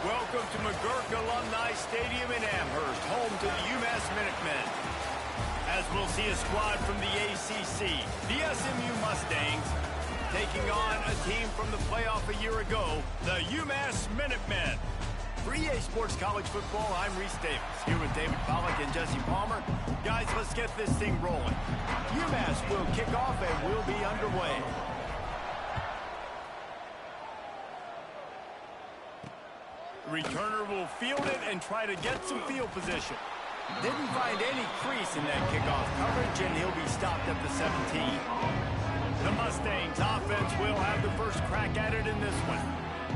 Welcome to McGurk Alumni Stadium in Amherst, home to the UMass Minutemen. As we'll see a squad from the ACC, the SMU Mustangs, taking on a team from the playoff a year ago, the UMass Minutemen. For EA Sports College Football, I'm Reese Davis, here with David Pollack and Jesse Palmer. Guys, let's get this thing rolling. UMass will kick off and we'll be underway. Returner will field it and try to get some field position. Didn't find any crease in that kickoff coverage, and he'll be stopped at the 17. The Mustangs offense will have the first crack at it in this one.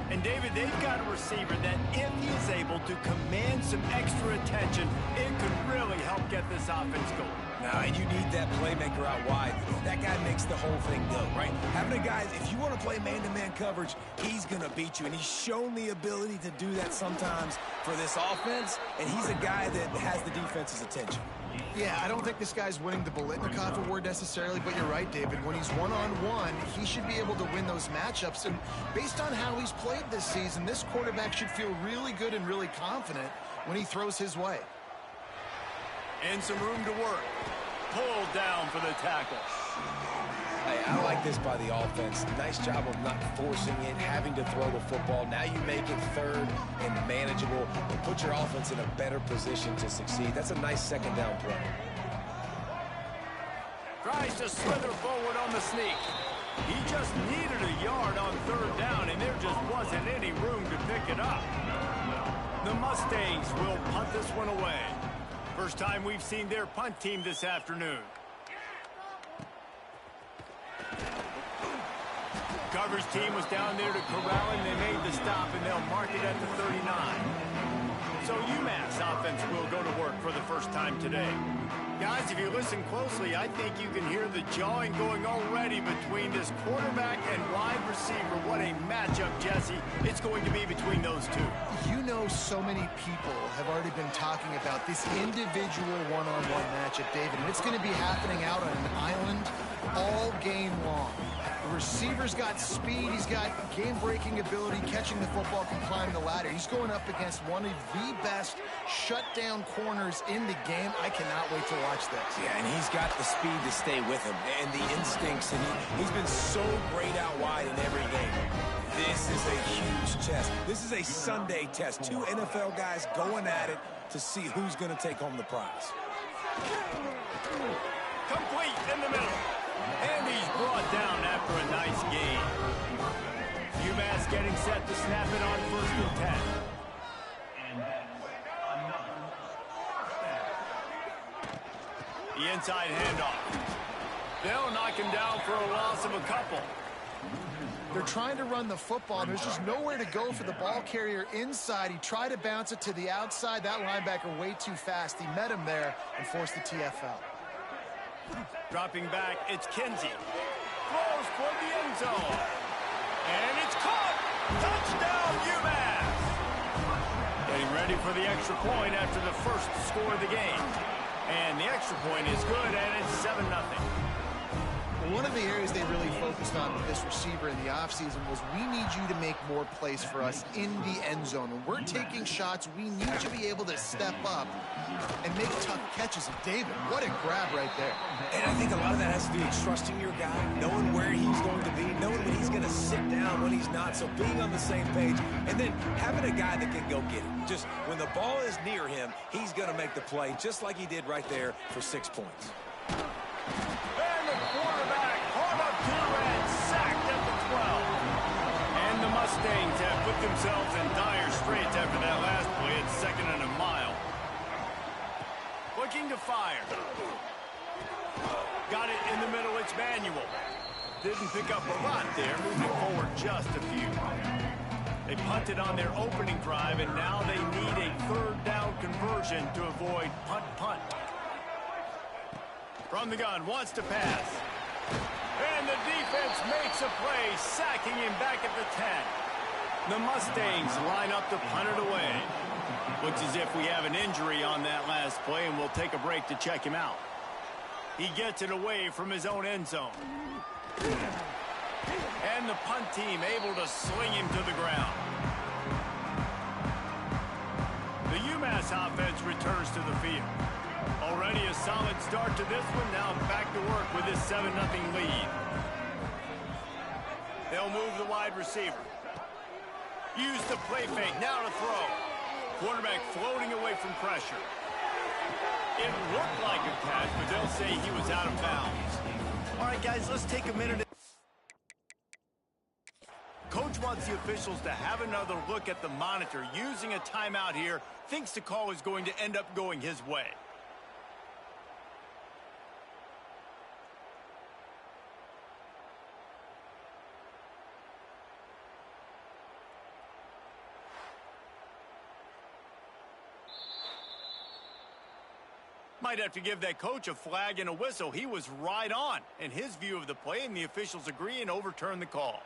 And David, they've got a receiver that if he's able to command some extra attention, it could really help get this offense going. Now, and you need that playmaker out wide. That guy makes the whole thing go, right? Having a guy, if you want to play man-to-man coverage, he's going to beat you. And he's shown the ability to do that sometimes for this offense. And he's a guy that has the defense's attention. Yeah, I don't think this guy's winning the Bolitnikov award necessarily, but you're right, David. When he's one-on-one, he should be able to win those matchups. And based on how he's played this season, this quarterback should feel really good and really confident when he throws his way. And some room to work. Pulled down for the tackle. Hey, I like this by the offense. Nice job of not forcing it, having to throw the football. Now you make it third and manageable and put your offense in a better position to succeed. That's a nice second down play. Tries to slither forward on the sneak. He just needed a yard on third down, and there just wasn't any room to pick it up. The Mustangs will punt this one away. First time we've seen their punt team this afternoon. Coverage team was down there to corral him. They made the stop, and they'll mark it at the 39. So UMass offense will go to work for the first time today. Guys, if you listen closely, I think you can hear the jawing going already between this quarterback and wide receiver. What a matchup, Jesse. It's going to be between those two. You know, so many people have already been talking about this individual one-on-one matchup, David, and it's going to be happening out on an island all game long. The receiver's got speed, he's got game-breaking ability, catching the football, can climb the ladder. He's going up against one of the best shutdown corners in the game. I cannot wait to watch this. Yeah, and he's got the speed to stay with him and the instincts, and he's been so great out wide in every game. This is a huge test. This is a Sunday test. Two NFL guys going at it to see who's going to take home the prize. Complete in the middle. And he's brought down after a nice gain. UMass getting set to snap it on 1st and 10. The inside handoff. They'll knock him down for a loss of a couple. They're trying to run the football, and there's just nowhere to go for the ball carrier inside. He tried to bounce it to the outside. That linebacker way too fast. He met him there and forced the TFL. Dropping back, it's Kinsey. Throws for the end zone. And it's caught! Touchdown, UMass! Getting ready for the extra point after the first score of the game. And the extra point is good, and it's 7-0. One of the areas they really focused on with this receiver in the offseason was we need you to make more plays for us in the end zone. When we're taking shots, we need you to be able to step up and make tough catches. And David, what a grab right there. And I think a lot of that has to do with trusting your guy, knowing where he's going to be, knowing when he's going to sit down, when he's not. So being on the same page, and then having a guy that can go get it. Just when the ball is near him, he's going to make the play, just like he did right there for 6 points. Mustangs have put themselves in dire straits after that last play. It's 2nd and a mile. Looking to fire. Got it in the middle. It's Manuel. Didn't pick up a lot there. Moving forward just a few. They punted on their opening drive, and now they need a 3rd down conversion to avoid punt. From the gun, wants to pass. And the defense makes a play, sacking him back at the 10. The Mustangs line up to punt it away. Looks as if we have an injury on that last play, and we'll take a break to check him out. He gets it away from his own end zone. And the punt team able to sling him to the ground. this offense returns to the field. Already a solid start to this one. Now back to work with this 7-0 lead. They'll move the wide receiver. Use the play fake. Now to throw. Quarterback floating away from pressure. It looked like a catch, but they'll say he was out of bounds. All right, guys, let's take a minute. Coach wants the officials to have another look at the monitor. Using a timeout here, thinks the call is going to end up going his way. Might have to give that coach a flag and a whistle. He was right on in his view of the play, and the officials agree and overturn the call.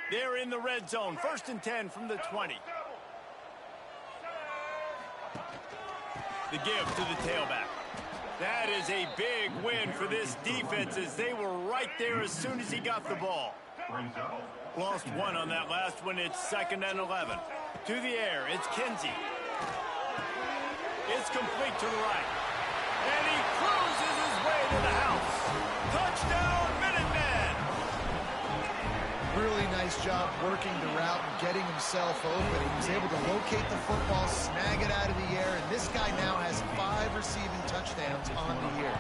They're in the red zone. 1st and 10 from the 20. The give to the tailback. That is a big win for this defense as they were right there as soon as he got the ball. Lost one on that last one. It's 2nd and 11. To the air, it's Kinsey. It's complete to the right. And he cruises his way to the house. Touchdown, Minutemen! Really nice job working the route and getting himself open. He was able to locate the football, snag it out of the air, and this guy now has 5 receiving touchdowns on the year.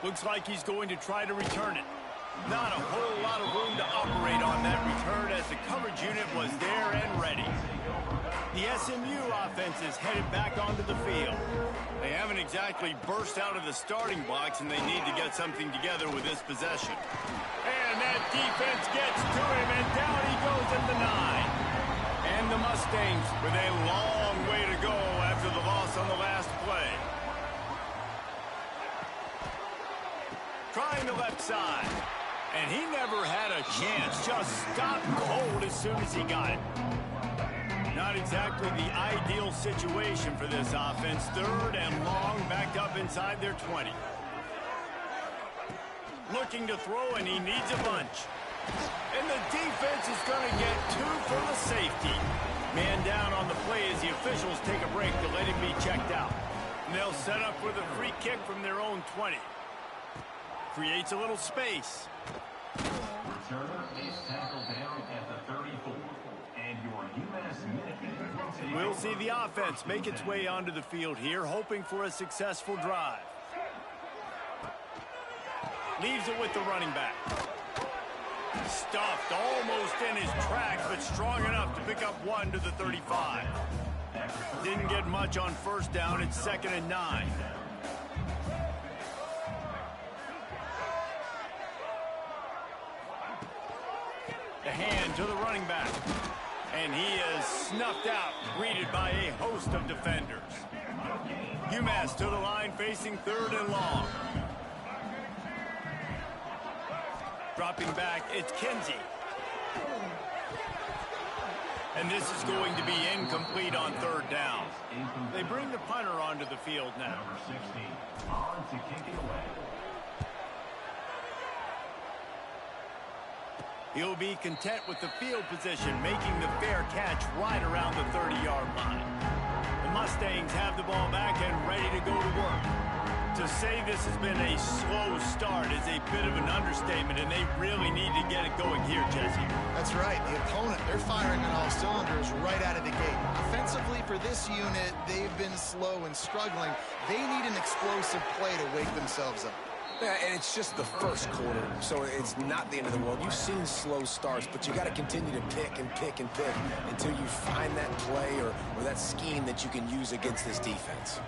Looks like he's going to try to return it. Not a whole lot of room to operate on that return as the coverage unit was there and ready. The SMU offense is headed back onto the field. They haven't exactly burst out of the starting blocks, and they need to get something together with this possession. And that defense gets to him, and down he goes at the 9. And the Mustangs with a long way to go after the loss on the last play. Trying the left side. And he never had a chance. Just stopped cold as soon as he got it. Not exactly the ideal situation for this offense. 3rd and long, backed up inside their 20. Looking to throw, and he needs a bunch. And the defense is going to get 2 for the safety. Man down on the play as the officials take a break to let him be checked out. And they'll set up with a free kick from their own 20. Creates a little space. Returner is tackled down at the 34. And your UMass Minutemen. We'll see the offense make its way onto the field here, hoping for a successful drive. Leaves it with the running back. Stuffed almost in his tracks, but strong enough to pick up 1 to the 35. Didn't get much on 1st down. It's 2nd and 9. The hand to the running back. And he is snuffed out, greeted by a host of defenders. UMass to the line, facing 3rd and long. Dropping back, it's Kinsey. And this is going to be incomplete on 3rd down. They bring the punter onto the field now. Number 16, on to kick it away. He'll be content with the field position, making the fair catch right around the 30-yard line. The Mustangs have the ball back and ready to go to work. To say this has been a slow start is a bit of an understatement, and they really need to get it going here, Jesse. That's right. The opponent, they're firing on all cylinders right out of the gate. Offensively, for this unit, they've been slow and struggling. They need an explosive play to wake themselves up. Yeah, and it's just the 1st quarter, so it's not the end of the world. You've seen slow starts, but you got to continue to pick and pick and pick until you find that play or that scheme that you can use against this defense.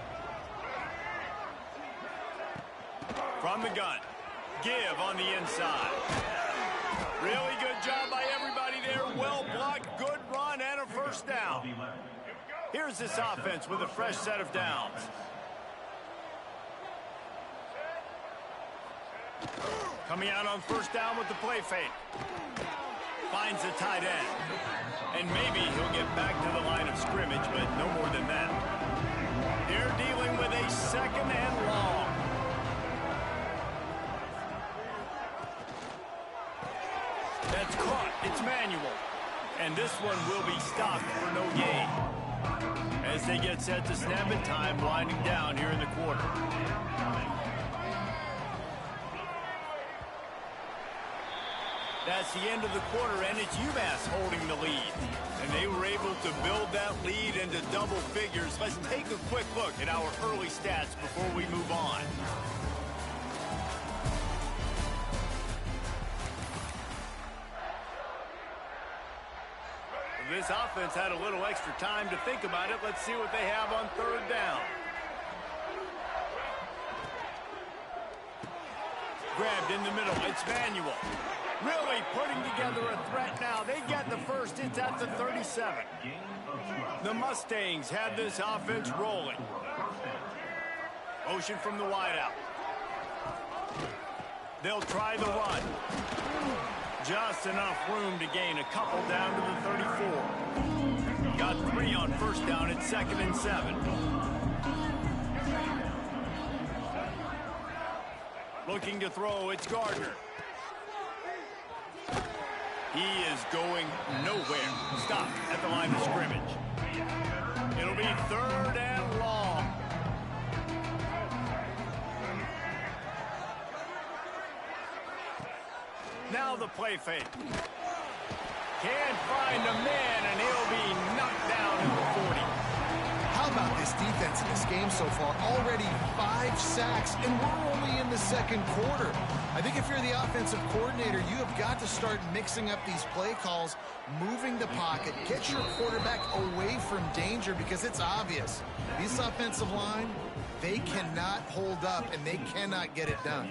From the gun, give on the inside. Really good job by everybody there. Well blocked, good run, and a 1st down. Here's this offense with a fresh set of downs. Coming out on 1st down with the play fake. Finds the tight end. And maybe he'll get back to the line of scrimmage, but no more than that. They're dealing with a 2nd and long. That's caught. It's Manuel. And this one will be stopped for no gain. As they get set to snap it, time winding down here in the quarter. That's the end of the quarter, and it's UMass holding the lead. And they were able to build that lead into double figures. Let's take a quick look at our early stats before we move on. This offense had a little extra time to think about it. Let's see what they have on third down. Grabbed in the middle. It's Manuel. Really putting together a threat now. They get the first. It's at the 37. The Mustangs have this offense rolling. Motion from the wideout. They'll try the run. Just enough room to gain a couple down to the 34. Got 3 on first down. It's 2nd and 7. Looking to throw. It's Gardner. He is going nowhere. Stop at the line of scrimmage. It'll be 3rd and long. Now the play fake. Can't find a man, and he'll be knocked down at the 40. How about this defense in this game so far? Already 5 sacks, and we're only in the second quarter. I think if you're the offensive coordinator, you have got to start mixing up these play calls, moving the pocket, get your quarterback away from danger, because it's obvious. This offensive line, they cannot hold up, and they cannot get it done.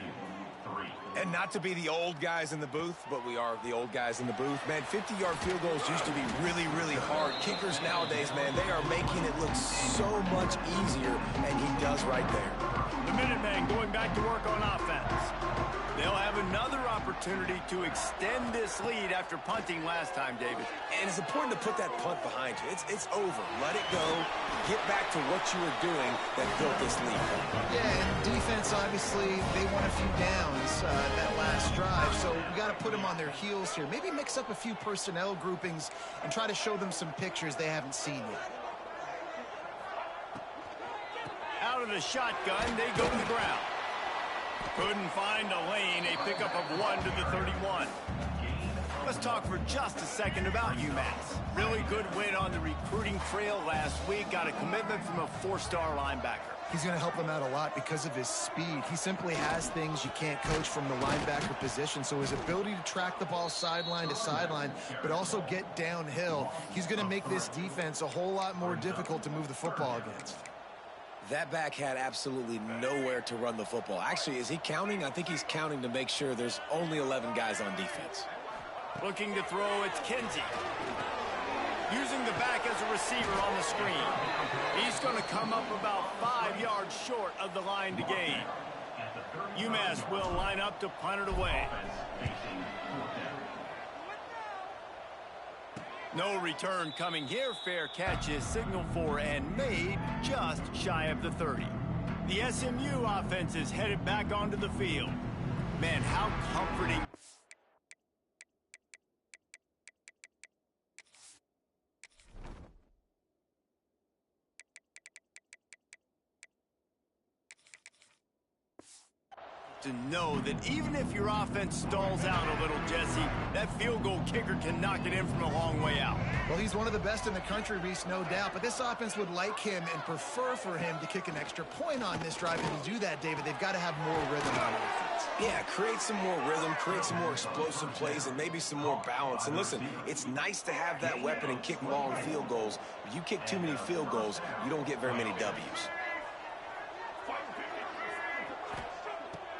And not to be the old guys in the booth, but we are the old guys in the booth. Man, 50-yard field goals used to be really, really hard. Kickers nowadays, man, they are making it look so much easier, and he does right there. The Minutemen going back to work on offense. They'll have another opportunity to extend this lead after punting last time, David. And it's important to put that punt behind you. It's over. Let it go. Get back to what you were doing that built this lead. Yeah, and defense, obviously, they won a few downs that last drive, so we got to put them on their heels here. Maybe mix up a few personnel groupings and try to show them some pictures they haven't seen yet. Out of the shotgun, they go to the ground. Couldn't find a lane, a pickup of 1 to the 31. Let's talk for just a second about UMass. Really good win on the recruiting trail last week. Got a commitment from a 4-star linebacker. He's going to help them out a lot because of his speed. He simply has things you can't coach from the linebacker position. So his ability to track the ball sideline to sideline, but also get downhill, he's going to make this defense a whole lot more difficult to move the football against. That back had absolutely nowhere to run the football. Actually, is he counting? I think he's counting to make sure there's only 11 guys on defense. Looking to throw, it's Kinsey. Using the back as a receiver on the screen. He's going to come up about 5 yards short of the line to gain. UMass will line up to punt it away. No return coming here. Fair catch is signaled for and made just shy of the 30. The SMU offense is headed back onto the field. Man, how comforting. To know that even if your offense stalls out a little, Jesse, that field goal kicker can knock it in from a long way out. Well, he's one of the best in the country, Reese, no doubt. But this offense would like him and prefer for him to kick an extra point on this drive. And to do that, David, they've got to have more rhythm on offense. Yeah, create some more rhythm, create some more explosive plays, and maybe some more balance. And listen, it's nice to have that weapon and kick long field goals. But you kick too many field goals, you don't get very many W's.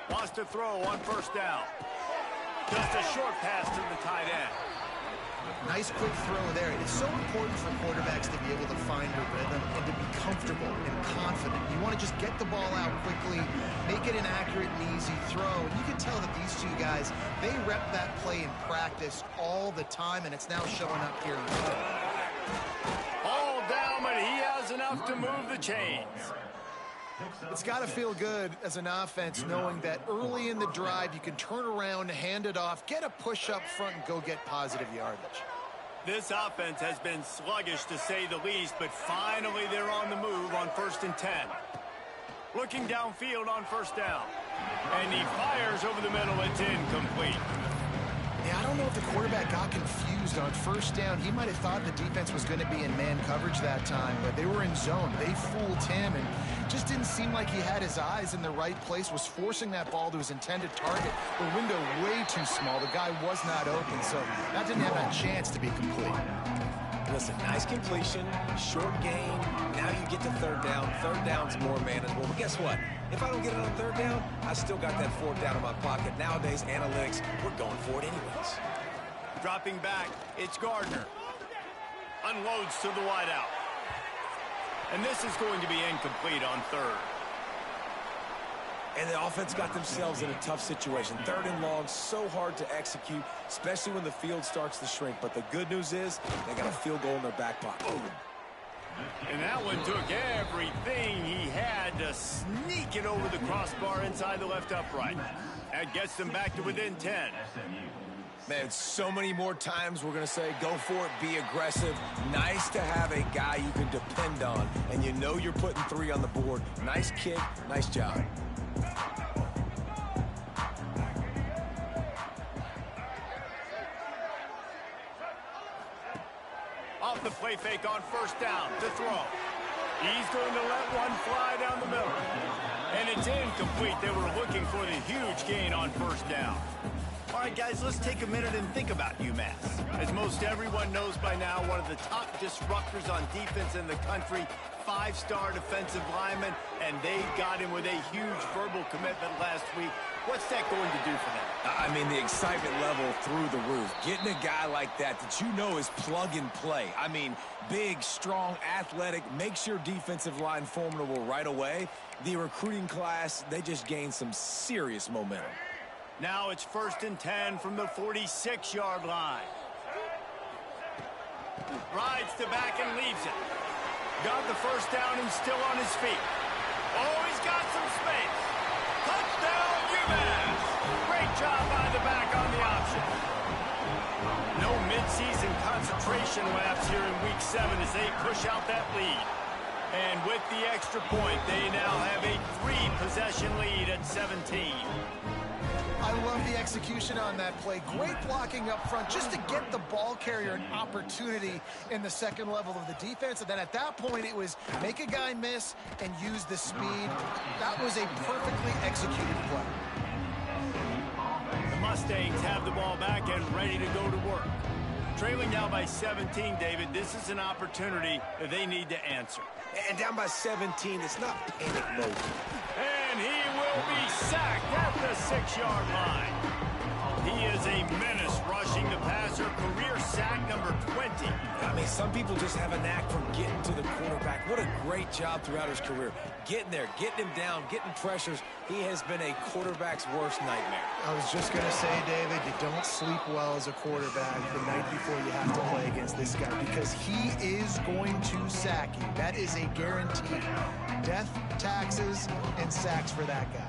Lost a throw on first down. Just a short pass to the tight end. Nice quick throw there. It's so important for quarterbacks to be able to find a rhythm and to be comfortable and confident. You want to just get the ball out quickly, make it an accurate and easy throw. And you can tell that these two guys, they rep that play in practice all the time, and it's now showing up here in the field. All down, but he has enough to move the chains. It's got to feel good as an offense knowing that early in the drive you can turn around, hand it off, get a push up front, and go get positive yardage. This offense has been sluggish to say the least, but finally they're on the move on 1st and 10. Looking downfield on 1st down. And he fires over the middle. It's incomplete. Yeah, I don't know if the quarterback got confused on 1st down. He might have thought the defense was going to be in man coverage that time, but they were in zone. They fooled him and just didn't seem like he had his eyes in the right place, was forcing that ball to his intended target. The window way too small. The guy was not open, so that didn't have a chance to be complete. Listen, nice completion, short gain. Now you get to 3rd down. 3rd down's more manageable. But guess what? If I don't get it on 3rd down, I still got that 4th down in my pocket. Nowadays, analytics, we're going for it anyways. Dropping back, it's Gardner. Unloads to the wideout. And this is going to be incomplete on 3rd. And the offense got themselves in a tough situation. 3rd and long, so hard to execute, especially when the field starts to shrink. But the good news is they got a field goal in their back pocket. And that one took everything he had to sneak it over the crossbar inside the left upright. That gets them back to within 10. Man, so many more times we're going to say, go for it, be aggressive. Nice to have a guy you can depend on, and you know you're putting 3 on the board. Nice kick, nice job. Off the play fake on 1st down to throw. He's going to let one fly down the middle. And it's incomplete. They were looking for the huge gain on 1st down. All right, guys, let's take a minute and think about UMass. As most everyone knows by now, one of the top disruptors on defense in the country, 5-star defensive lineman, and they got him with a huge verbal commitment last week. What's that going to do for them? I mean, the excitement level through the roof. Getting a guy like that you know is plug and play. I mean, big, strong, athletic, makes your defensive line formidable right away. The recruiting class, they just gained some serious momentum. Now it's 1st and 10 from the 46-yard line. Rides the back and leaves it. Got the 1st down and still on his feet. Oh, he's got some space. Touchdown, UMass! Great job by the back on the option. No midseason concentration laps here in Week 7 as they push out that lead. And with the extra point, they now have a 3-possession lead at 17. I love the execution on that play. Great blocking up front just to get the ball carrier an opportunity in the second level of the defense. And then at that point, it was make a guy miss and use the speed. That was a perfectly executed play. The Mustangs have the ball back and ready to go to work. Trailing now by 17, David, this is an opportunity that they need to answer. And down by 17, it's not panic mode. And he will be sacked at the 6-yard line. He is a menace rushing the passer. Career sack number 20. I mean, some people just have a knack from getting to the quarterback. What a great job throughout his career. Getting there, getting him down, getting pressures. He has been a quarterback's worst nightmare. I was just going to say, David, you don't sleep well as a quarterback the night before you have to play against this guy because he is going to sack you. That is a guarantee. Death, taxes, and sacks for that guy.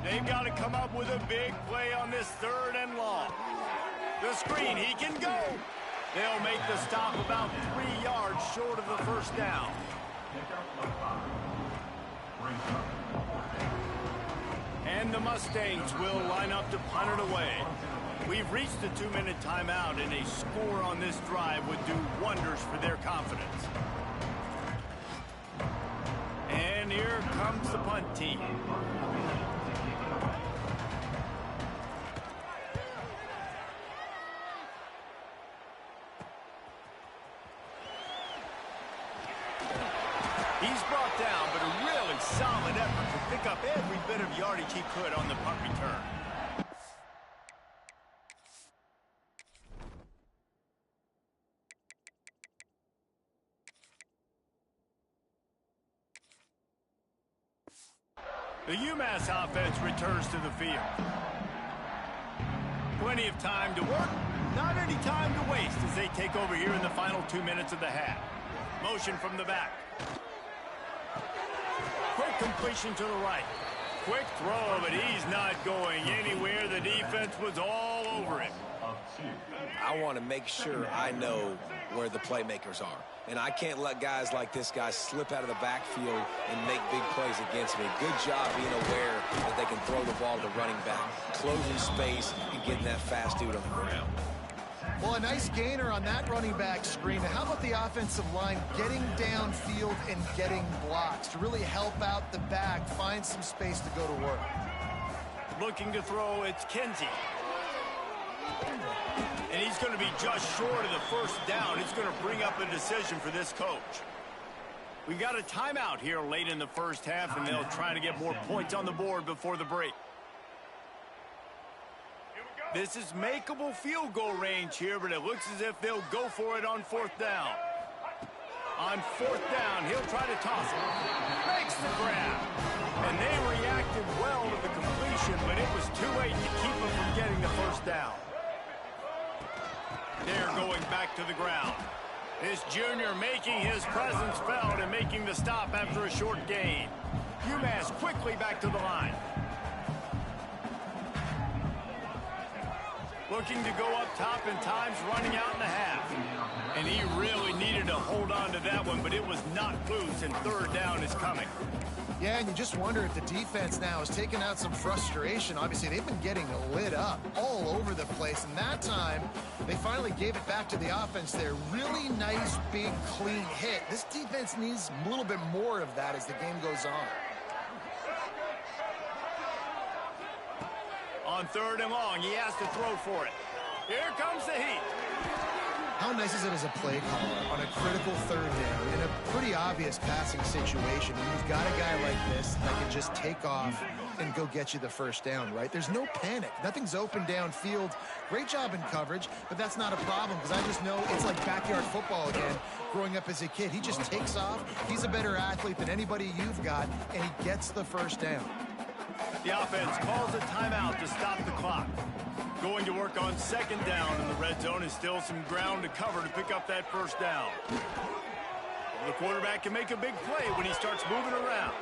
They've got to come up with a big play on this 3rd and long. The screen, he can go. They'll make the stop about 3 yards short of the 1st down. And the Mustangs will line up to punt it away. We've reached the 2-minute timeout, and a score on this drive would do wonders for their confidence. And here comes the punt team. He's brought down, but a really solid effort to pick up every bit of yardage he could on the punt return. The UMass offense returns to the field. Plenty of time to work, not any time to waste as they take over here in the final 2 minutes of the half. Motion from the back. Quick completion to the right. Quick throw, but he's not going anywhere. The defense was all over him. I want to make sure I know where the playmakers are. And I can't let guys like this guy slip out of the backfield and make big plays against me. Good job being aware that they can throw the ball to the running back, closing space, and getting that fast dude on the ground. Well, a nice gainer on that running back screen. How about the offensive line getting downfield and getting blocks to really help out the back, find some space to go to work? Looking to throw, it's Kinsey. And he's going to be just short of the first down. It's going to bring up a decision for this coach. We've got a timeout here late in the first half, and they'll try to get more points on the board before the break. This is makeable field goal range here, but it looks as if they'll go for it on fourth down. On fourth down, he'll try to toss it. Makes the grab. And they reacted well to the completion, but it was too late to keep them from getting the first down. They're going back to the ground. This junior making his presence felt and making the stop after a short gain. UMass quickly back to the line. Looking to go up top and times running out in the half. And he really needed to hold on to that one, but it was not loose, and third down is coming. Yeah, and you just wonder if the defense now has taken out some frustration. Obviously, they've been getting lit up all over the place, and that time they finally gave it back to the offense there. Really nice, big, clean hit. This defense needs a little bit more of that as the game goes on. On third and long, he has to throw for it. Here comes the heat. How nice is it as a play caller on a critical third down in a pretty obvious passing situation, and you've got a guy like this that can just take off and go get you the first down, right? There's no panic. Nothing's open downfield. Great job in coverage, but that's not a problem because I just know it's like backyard football again growing up as a kid. He just takes off. He's a better athlete than anybody you've got, and he gets the first down. The offense calls a timeout to stop the clock. Going to work on second down in the red zone, and still some ground to cover to pick up that first down. The quarterback can make a big play when he starts moving around.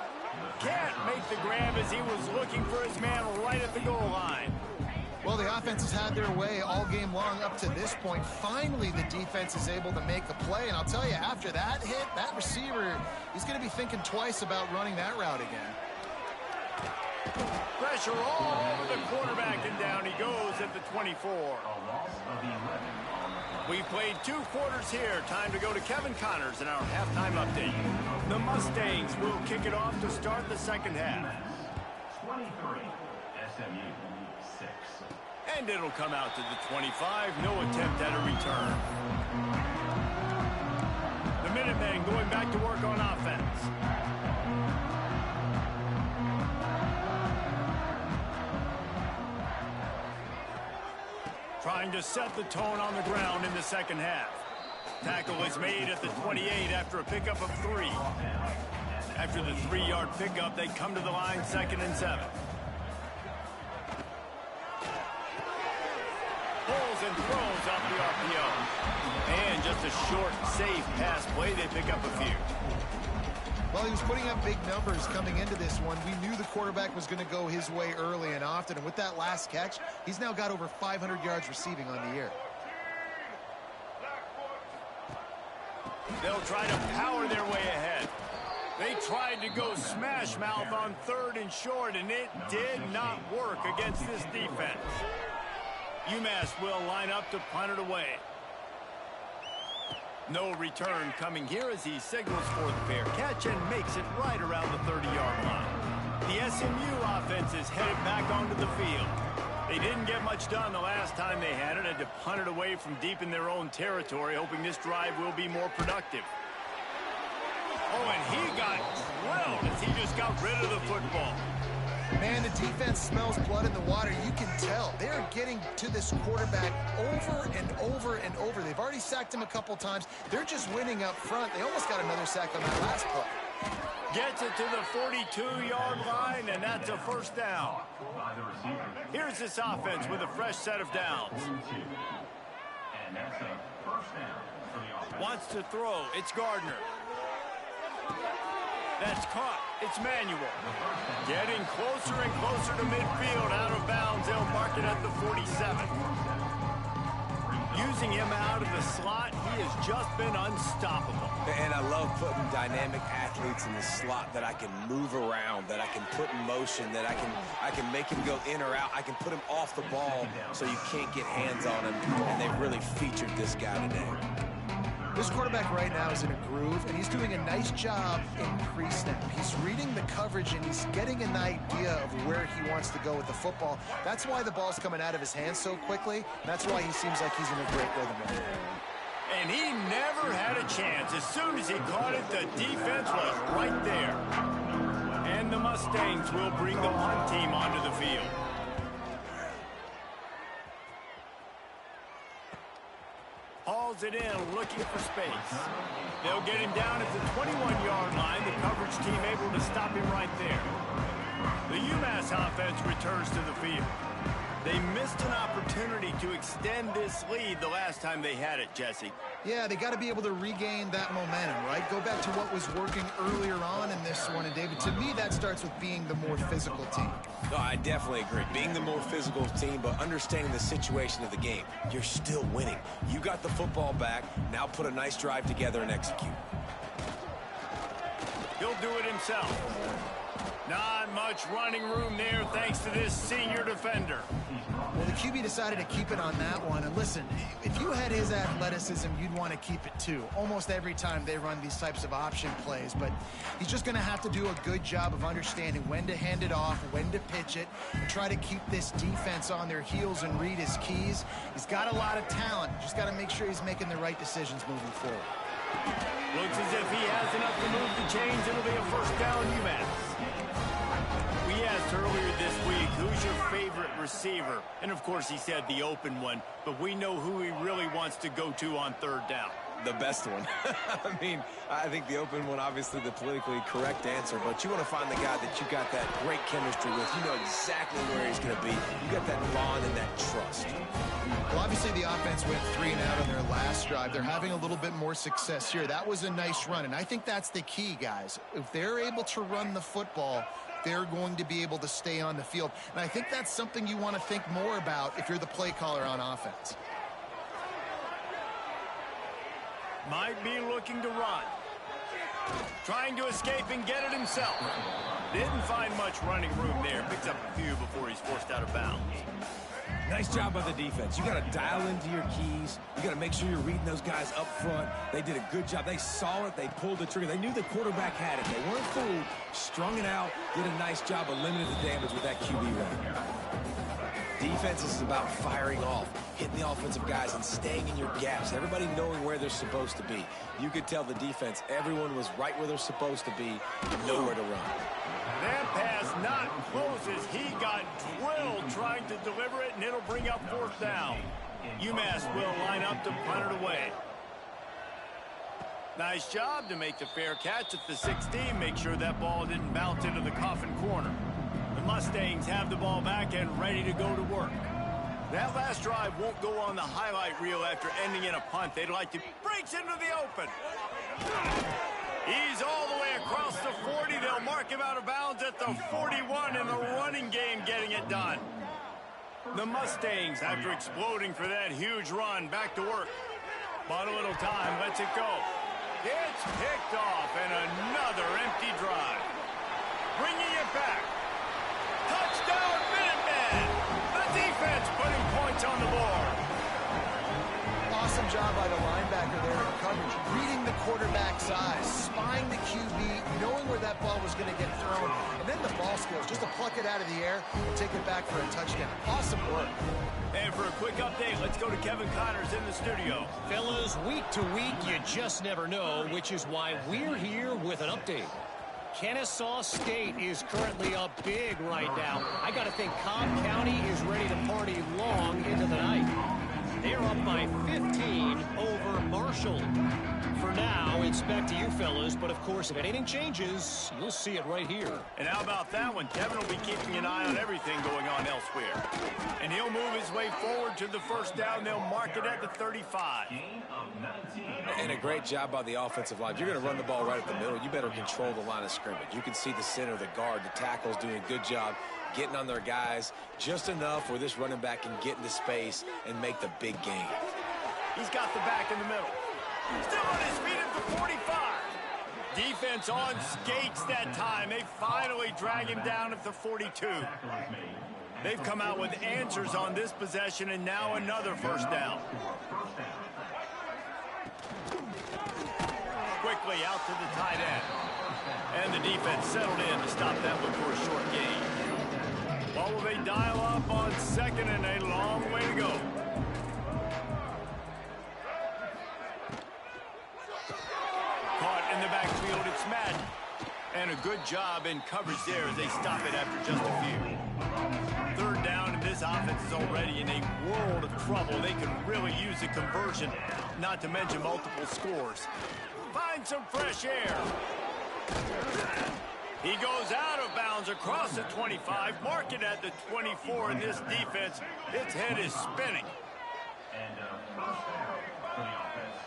Can't make the grab as he was looking for his man right at the goal line. Well, the offense has had their way all game long up to this point. Finally, the defense is able to make a play, and I'll tell you, after that hit, that receiver, he's going to be thinking twice about running that route again. Pressure all over the quarterback, and down he goes at the 24. We've played 2 quarters here. Time to go to Kevin Connors in our halftime update. The Mustangs will kick it off to start the second half. 23, SMU 6. And it'll come out to the 25. No attempt at a return. The Minutemen going back to work on offense. Trying to set the tone on the ground in the second half. Tackle is made at the 28 after a pickup of 3. After the 3-yard pickup, they come to the line 2nd and 7. Pulls and throws off the RPO. And just a short, safe pass play. They pick up a few. Well, he was putting up big numbers coming into this one. We knew the quarterback was going to go his way early and often. And with that last catch, he's now got over 500 yards receiving on the year. They'll try to power their way ahead. They tried to go smash mouth on 3rd and short, and it did not work against this defense. UMass will line up to punt it away. No return coming here as he signals for the fair catch and makes it right around the 30-yard line. The SMU offense is headed back onto the field. They didn't get much done the last time they had it, and to punt it away from deep in their own territory, hoping this drive will be more productive. Oh, and he got drilled as he just got rid of the football. Man, the defense smells blood in the water. You can tell. They're getting to this quarterback over and over and over. They've already sacked him a couple times. They're just winning up front. They almost got another sack on that last play. Gets it to the 42-yard line, and that's a first down. Here's this offense with a fresh set of downs. And that's a first down for the offense. Wants to throw. It's Gardner. That's caught. It's Manuel. Getting closer and closer to midfield. Out of bounds. They'll mark it at the 47. Using him out of the slot, he has just been unstoppable. And I love putting dynamic athletes in the slot that I can move around, that I can put in motion, that I can make him go in or out. I can put him off the ball so you can't get hands on him, and they've really featured this guy today. This quarterback right now is in a groove, and he's doing a nice job in pre-snap. He's reading the coverage, and he's getting an idea of where he wants to go with the football. That's why the ball's coming out of his hands so quickly, and that's why he seems like he's in a great rhythm. And he never had a chance. As soon as he caught it, the defense was right there. And the Mustangs will bring the punt team onto the field. Hauls it in, looking for space. They'll get him down at the 21-yard line. The coverage team able to stop him right there. The UMass offense returns to the field. They missed an opportunity to extend this lead the last time they had it, Jesse. Yeah, they got to be able to regain that momentum, right? Go back to what was working earlier on in this one. And, David, to me, that starts with being the more physical team. No, I definitely agree. Being the more physical team, but understanding the situation of the game. You're still winning. You got the football back. Now put a nice drive together and execute. He'll do it himself. Not much running room there thanks to this senior defender. Well, the QB decided to keep it on that one. And listen, if you had his athleticism, you'd want to keep it too. Almost every time they run these types of option plays. But he's just going to have to do a good job of understanding when to hand it off, when to pitch it, and try to keep this defense on their heels and read his keys. He's got a lot of talent. Just got to make sure he's making the right decisions moving forward. Looks as if he has enough to move the chains. It'll be a first down UMass. We asked earlier this week, who's your favorite receiver? And, of course, he said the open one, but we know who he really wants to go to on third down. The best one. I mean, I think the open one, obviously the politically correct answer, but you want to find the guy that you got that great chemistry with. You know exactly where he's going to be. You got that bond and that trust. Well, obviously the offense went 3 and out on their last drive. They're having a little bit more success here. That was a nice run, and I think that's the key, guys. If they're able to run the football, they're going to be able to stay on the field. And I think that's something you want to think more about if you're the play caller on offense. Might be looking to run. Trying to escape and get it himself. Didn't find much running room there. Picks up a few before he's forced out of bounds. Nice job by the defense. You got to dial into your keys. You got to make sure you're reading those guys up front. They did a good job. They saw it. They pulled the trigger. They knew the quarterback had it. They weren't fooled. Strung it out. Did a nice job of limiting the damage with that QB run. Defense is about firing off, hitting the offensive guys, and staying in your gaps. Everybody knowing where they're supposed to be. You could tell the defense, everyone was right where they're supposed to be, nowhere to run. That pass not close as he got drilled trying to deliver it, and it'll bring up fourth down. UMass will line up to punt it away. Nice job to make the fair catch at the 16. Make sure that ball didn't bounce into the coffin corner. The Mustangs have the ball back and ready to go to work. That last drive won't go on the highlight reel after ending in a punt. They'd like to breaks into the open. He's all the way across the 40. They'll mark him out of bounds at the 41 in the running game, getting it done. The Mustangs, after exploding for that huge run, back to work. Bought a little time, lets it go. It's picked off, and another empty drive. Bringing it back. Touchdown, Minutemen! The defense putting points on the board. Awesome job by the linebacker there in coverage, reading the quarterback's eyes, spying the QB, knowing where that ball was going to get thrown, and then the ball skills, just to pluck it out of the air and take it back for a touchdown. Awesome work. And for a quick update, let's go to Kevin Connors in the studio. Fellas, week to week, you just never know, which is why we're here with an update. Kennesaw State is currently up big right now. I got to think Cobb County is ready to party long into the night. They're up by 15 over Marshall. For now, it's back to you fellas, but of course, if anything changes, you'll see it right here. And how about that one? Kevin will be keeping an eye on everything going on elsewhere. And he'll move his way forward to the first down. They'll mark it at the 35. And a great job by the offensive line. If you're going to run the ball right at the middle, you better control the line of scrimmage. You can see the center, the guard, the tackles doing a good job getting on their guys just enough where this running back can get into space and make the big game. He's got the back in the middle. Still on his feet at the 45. Defense on skates that time. They finally drag him down at the 42. They've come out with answers on this possession, and now another first down. Quickly out to the tight end. And the defense settled in to stop that one for a short gain. Well, will they dial up on second and a long way to go? Caught in the backfield, it's Madden. And a good job in coverage there as they stop it after just a few. Third down, and this offense is already in a world of trouble. They can really use a conversion, not to mention multiple scores. Find some fresh air. He goes out of bounds across the 25, mark it at the 24, and this defense, its head is spinning. And first down for the offense.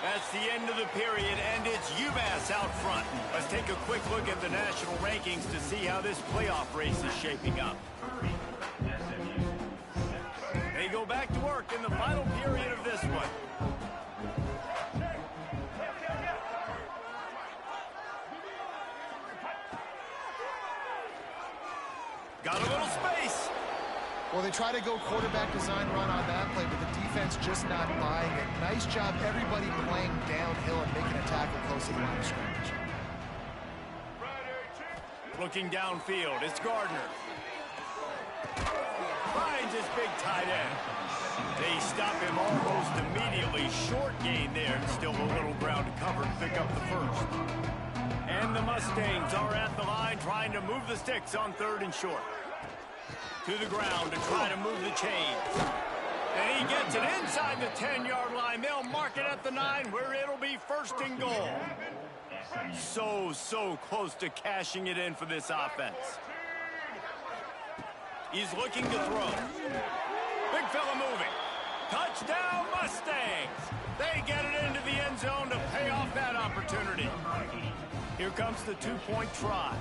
That's the end of the period, and it's UMass out front. Let's take a quick look at the national rankings to see how this playoff race is shaping up. SMU. They go back to work in the final period of this one. Got a little space. Well, they try to go quarterback design run on that play, but the defense just not buying it. Nice job, everybody playing downhill and making a tackle close to the line of scrimmage. Looking downfield, it's Gardner. Finds his big tight end. They stop him almost immediately. Short gain there. Still a little ground to cover to pick up the first. And the Mustangs are at the line trying to move the sticks on third and short. To the ground to try to move the chains. And he gets it inside the 10-yard line. They'll mark it at the 9 where it'll be first and goal. So close to cashing it in for this offense. He's looking to throw. Big fella moving. Touchdown Mustangs. They get it into the end zone to pay off that opportunity. Here comes the two-point try.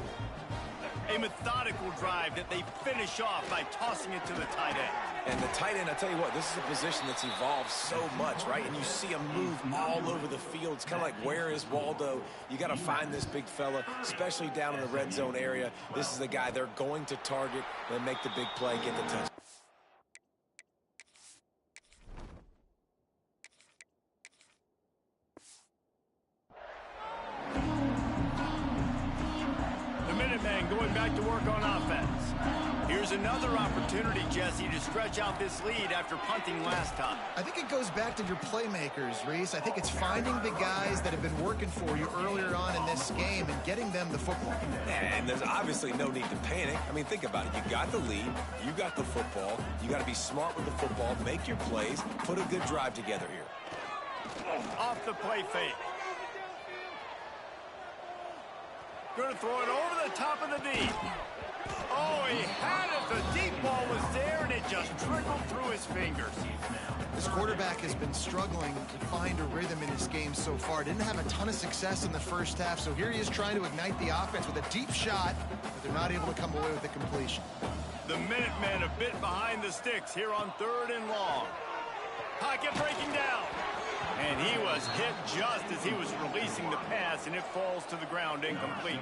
A methodical drive that they finish off by tossing it to the tight end. And the tight end, I tell you what, this is a position that's evolved so much, right? And you see him move all over the field. It's kind of like, where is Waldo? You got to find this big fella, especially down in the red zone area. This is the guy they're going to target and make the big play, get the touch. Going back to work on offense. Here's another opportunity, Jesse, to stretch out this lead after punting last time. I think it goes back to your playmakers, Reese. I think it's finding the guys that have been working for you earlier on in this game and getting them the football. And there's obviously no need to panic. I mean, think about it. You got the lead. You got the football. You got to be smart with the football. Make your plays. Put a good drive together here. Off the play fake. Going to throw it over the top of the deep. Oh, he had it. The deep ball was there, and it just trickled through his fingers. This quarterback has been struggling to find a rhythm in his game so far. Didn't have a ton of success in the first half, so here he is trying to ignite the offense with a deep shot, but they're not able to come away with the completion. The Minutemen a bit behind the sticks here on third and long. Pocket breaking down. And he was hit just as he was releasing the pass, and it falls to the ground incomplete.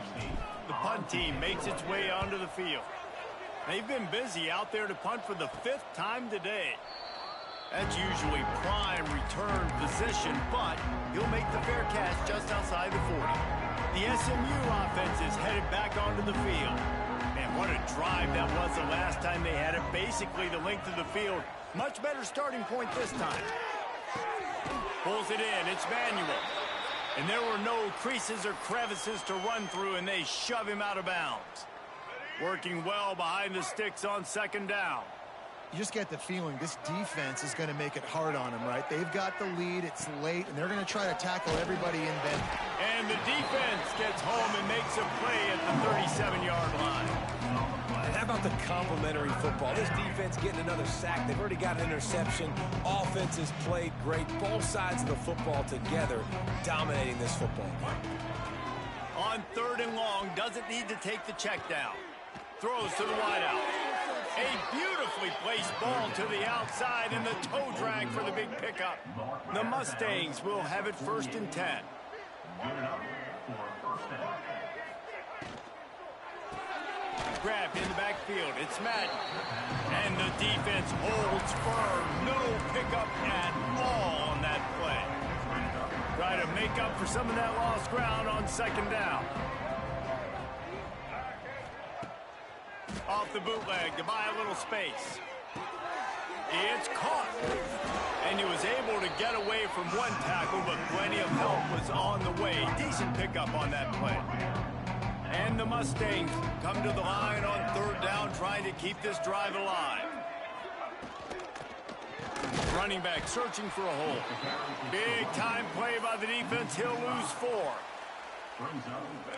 The punt team makes its way onto the field. They've been busy out there to punt for the 5th time today. That's usually prime return position, but he'll make the fair catch just outside the 40. The SMU offense is headed back onto the field. And what a drive that was the last time they had it. Basically the length of the field. Much better starting point this time. Pulls it in, it's Manuel. And there were no creases or crevices to run through, and they shove him out of bounds. Working well behind the sticks on second down. You just get the feeling this defense is going to make it hard on them, right? They've got the lead, it's late, and they're going to try to tackle everybody in bed. And the defense gets home and makes a play at the 37-yard line. And how about the complimentary football? This defense getting another sack. They've already got an interception. Offense has played great. Both sides of the football together dominating this football game. On third and long, doesn't need to take the check down. Throws to the wideout. A beautifully placed ball to the outside and the toe drag for the big pickup. The Mustangs will have it 1st and 10. Grabbed in the backfield. It's Madden. And the defense holds firm. No pickup at all on that play. Try to make up for some of that lost ground on 2nd down. Off the bootleg to buy a little space. It's caught. And he was able to get away from one tackle, but plenty of help was on the way. Decent pickup on that play. And the Mustangs come to the line on 3rd down, trying to keep this drive alive. Running back searching for a hole. Big time play by the defense. He'll lose 4.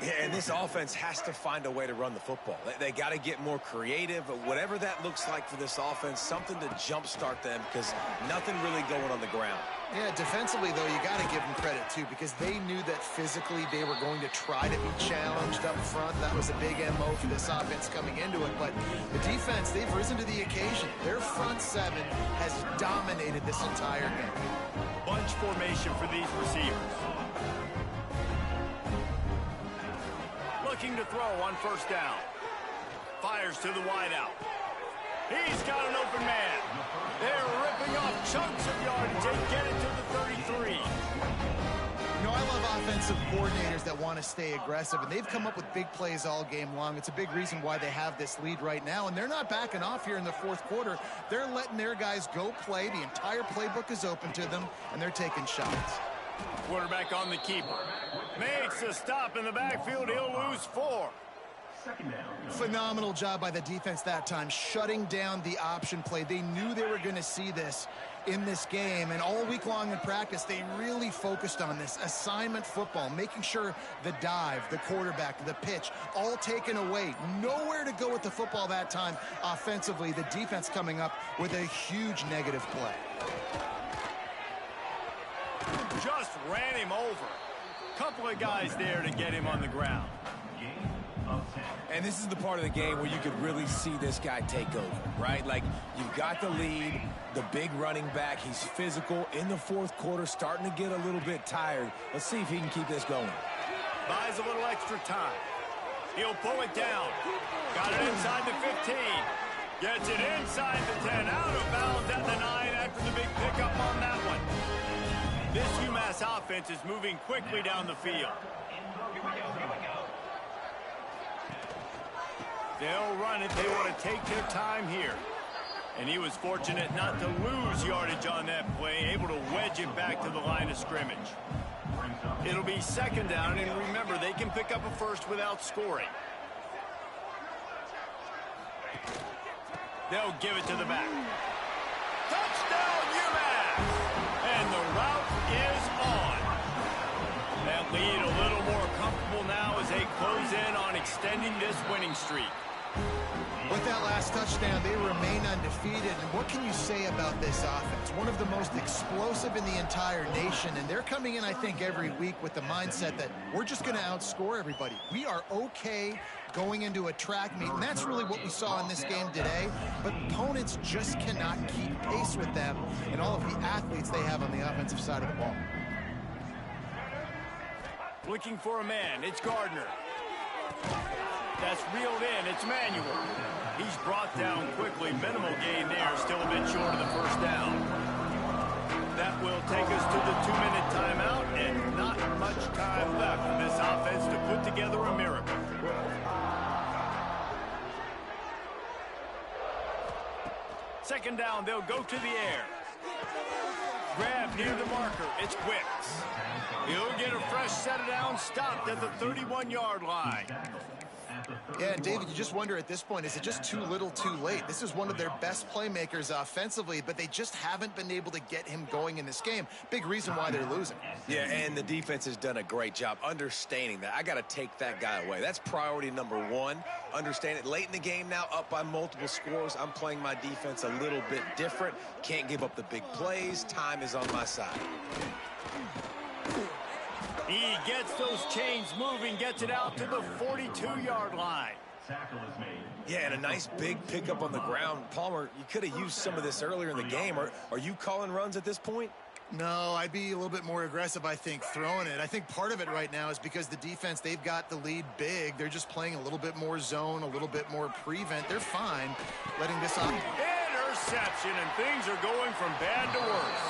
Yeah, and this offense has to find a way to run the football. They got to get more creative, but whatever that looks like for this offense, something to jumpstart them because nothing really going on the ground. Yeah, defensively, though, you got to give them credit, too, because they knew that physically they were going to try to be challenged up front. That was a big MO for this offense coming into it. But the defense, they've risen to the occasion. Their front 7 has dominated this entire game. Bunch formation for these receivers. Looking to throw on 1st down. Fires to the wideout. He's got an open man. They're ripping off chunks of yardage. They get it to the 33. You know, I love offensive coordinators that want to stay aggressive, and they've come up with big plays all game long. It's a big reason why they have this lead right now, and they're not backing off here in the 4th quarter. They're letting their guys go play. The entire playbook is open to them, and they're taking shots. Quarterback on the keeper. Makes a stop in the backfield. He'll lose 4. Phenomenal job by the defense that time, shutting down the option play. They knew they were going to see this in this game, and all week long in practice, they really focused on this assignment football, making sure the dive, the quarterback, the pitch, all taken away. Nowhere to go with the football that time offensively. The defense coming up with a huge negative play. Just ran him over. Couple of guys there to get him on the ground. And this is the part of the game where you could really see this guy take over, right? Like, you've got the lead, the big running back. He's physical in the 4th quarter, starting to get a little bit tired. Let's see if he can keep this going. Buys a little extra time. He'll pull it down. Got it inside the 15. Gets it inside the 10. Out of bounds at the 9 after the big pickup on that one. This UMass offense is moving quickly down the field. They'll run it. They want to take their time here. And he was fortunate not to lose yardage on that play, able to wedge it back to the line of scrimmage. It'll be 2nd down, and remember, they can pick up a 1st without scoring. They'll give it to the back. Touchdown, UMass! And the route is on. That lead a little more comfortable now as they close in on extending this winning streak. With that last touchdown, they remain undefeated. And what can you say about this offense? One of the most explosive in the entire nation. And they're coming in, I think, every week with the mindset that we're just going to outscore everybody. We are okay going into a track meet. And that's really what we saw in this game today. But opponents just cannot keep pace with them and all of the athletes they have on the offensive side of the ball. Looking for a man. It's Gardner. That's reeled in. It's Manuel. He's brought down quickly. Minimal gain there. Still a bit short of the 1st down. That will take us to the 2-minute timeout, and not much time left for this offense to put together a miracle. Second down, they'll go to the air. Grab near the marker. It's Wicks. He'll get a fresh set it down, stopped at the 31-yard line. Yeah, and David, you just wonder at this point, is it just too little too late? This is one of their best playmakers offensively, but they just haven't been able to get him going in this game. Big reason why they're losing. Yeah, and the defense has done a great job understanding that. I got to take that guy away. That's priority number 1. Understand it. Late in the game now, up by multiple scores. I'm playing my defense a little bit different. Can't give up the big plays. Time is on my side. He gets those chains moving, gets it out to the 42-yard line. Tackle is made. Yeah, and a nice big pickup on the ground. Palmer, you could have used some of this earlier in the game. Are you calling runs at this point? No, I'd be a little bit more aggressive, I think, throwing it. I think part of it right now is because the defense, they've got the lead big. They're just playing a little bit more zone, a little bit more prevent. They're fine letting this up. Interception, and things are going from bad to worse.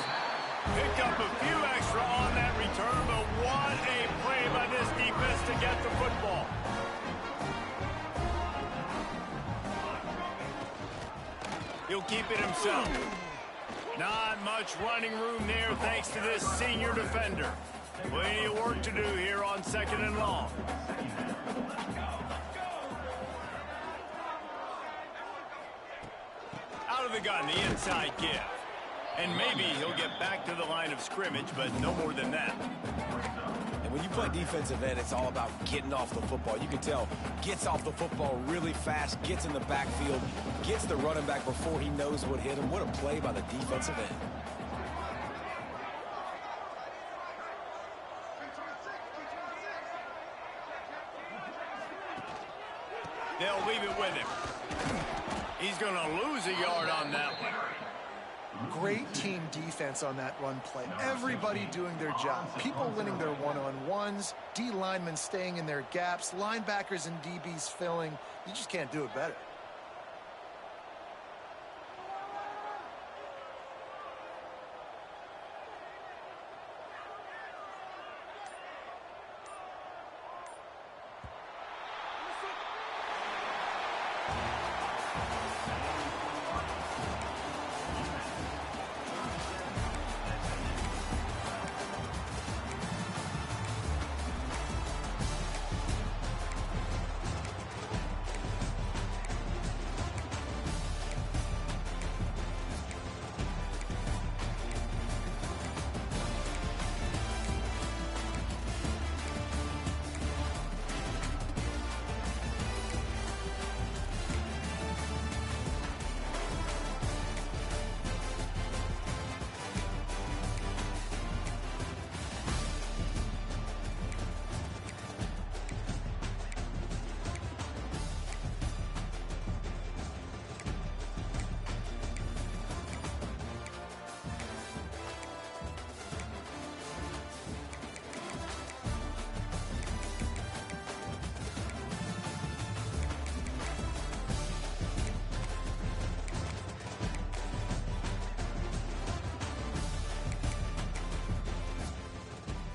Picked up a few extra on that return, but what a play by this defense to get the football. He'll keep it himself. Not much running room there thanks to this senior defender. Plenty of work to do here on 2nd and long. Out of the gun, the inside give. And maybe he'll get back to the line of scrimmage, but no more than that. And when you play defensive end, it's all about getting off the football. You can tell, gets off the football really fast, gets in the backfield, gets the running back before he knows what hit him. What a play by the defensive end. They'll leave it with him. He's going to lose a yard on that one. Great team defense on that run play. Everybody doing their job. People winning their one-on-ones, D linemen staying in their gaps, linebackers and DBs filling. You just can't do it better.